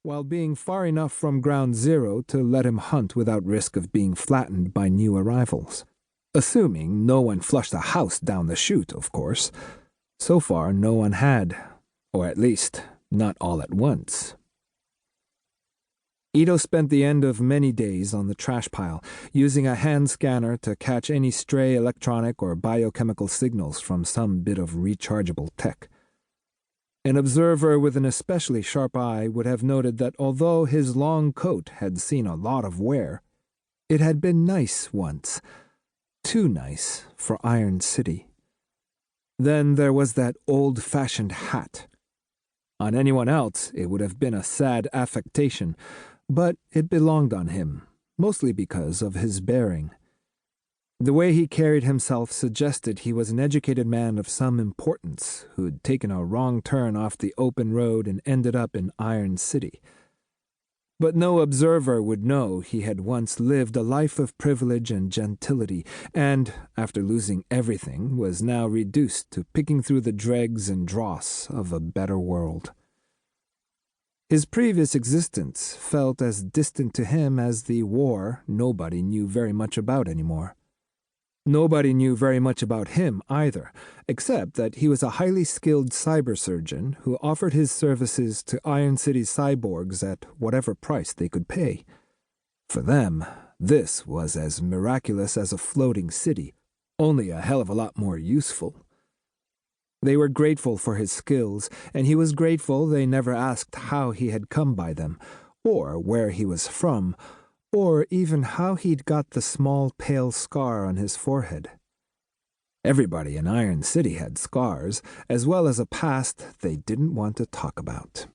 while being far enough from ground zero to let him hunt without risk of being flattened by new arrivals. Assuming no one flushed a house down the chute, of course. So far, no one had, or at least, not all at once. Ito spent the end of many days on the trash pile, using a hand scanner to catch any stray electronic or biochemical signals from some bit of rechargeable tech. An observer with an especially sharp eye would have noted that although his long coat had seen a lot of wear, it had been nice once. Too nice for Iron City. Then there was that old-fashioned hat. On anyone else, it would have been a sad affectation, but it belonged on him, mostly because of his bearing. The way he carried himself suggested he was an educated man of some importance who'd taken a wrong turn off the open road and ended up in Iron City. But no observer would know he had once lived a life of privilege and gentility, and, after losing everything, was now reduced to picking through the dregs and dross of a better world. His previous existence felt as distant to him as the war nobody knew very much about anymore. Nobody knew very much about him either, except that he was a highly skilled cybersurgeon who offered his services to Iron City cyborgs at whatever price they could pay. For them, this was as miraculous as a floating city, only a hell of a lot more useful. They were grateful for his skills, and he was grateful they never asked how he had come by them, or where he was from, or even how he'd got the small pale scar on his forehead. Everybody in Iron City had scars, as well as a past they didn't want to talk about.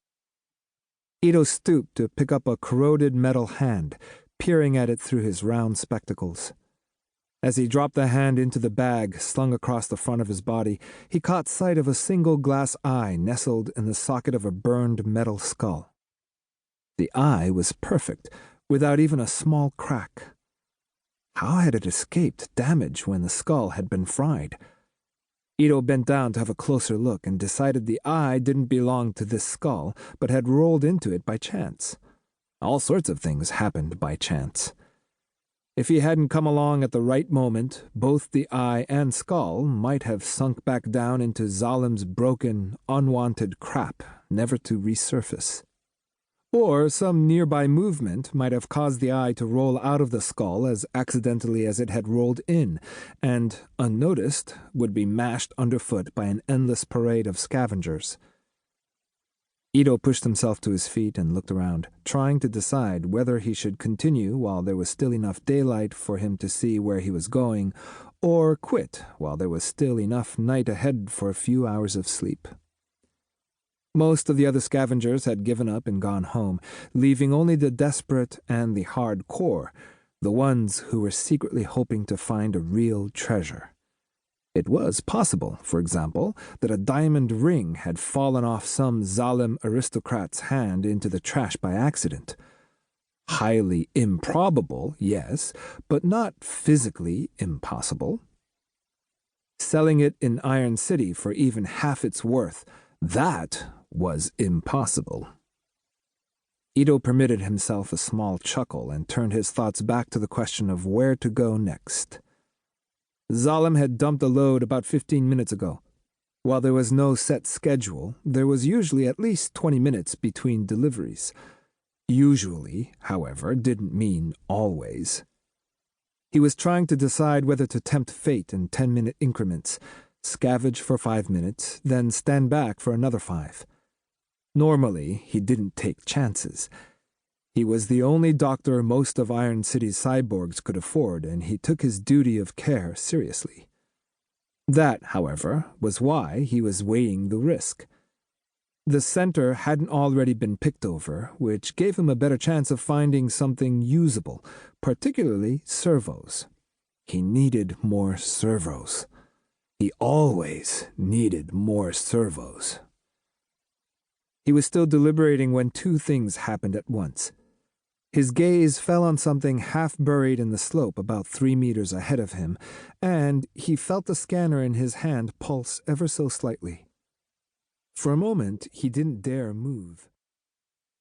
Ito stooped to pick up a corroded metal hand, peering at it through his round spectacles. As he dropped the hand into the bag slung across the front of his body, he caught sight of a single glass eye nestled in the socket of a burned metal skull. The eye was perfect, without even a small crack. How had it escaped damage when the skull had been fried? Ito bent down to have a closer look and decided the eye didn't belong to this skull, but had rolled into it by chance. All sorts of things happened by chance. If he hadn't come along at the right moment, both the eye and skull might have sunk back down into Zalim's broken, unwanted crap, never to resurface. Or some nearby movement might have caused the eye to roll out of the skull as accidentally as it had rolled in, and, unnoticed, would be mashed underfoot by an endless parade of scavengers. Ito pushed himself to his feet and looked around, trying to decide whether he should continue while there was still enough daylight for him to see where he was going, or quit while there was still enough night ahead for a few hours of sleep. Most of the other scavengers had given up and gone home, leaving only the desperate and the hardcore, the ones who were secretly hoping to find a real treasure. It was possible, for example, that a diamond ring had fallen off some Zalim aristocrat's hand into the trash by accident. Highly improbable, yes, but not physically impossible. Selling it in Iron City for even half its worth, that was impossible. Ito permitted himself a small chuckle and turned his thoughts back to the question of where to go next. Zalim had dumped a load about 15 minutes ago. While there was no set schedule, there was usually at least 20 minutes between deliveries. Usually, however, didn't mean always. He was trying to decide whether to tempt fate in 10-minute increments, scavenge for 5 minutes, then stand back for another 5. Normally, he didn't take chances. He was the only doctor most of Iron City's cyborgs could afford, and he took his duty of care seriously. That, however, was why he was weighing the risk. The center hadn't already been picked over, which gave him a better chance of finding something usable, particularly servos. He needed more servos. He always needed more servos. He was still deliberating when 2 things happened at once. His gaze fell on something half buried in the slope about 3 meters ahead of him, and he felt the scanner in his hand pulse ever so slightly. For a moment, he didn't dare move.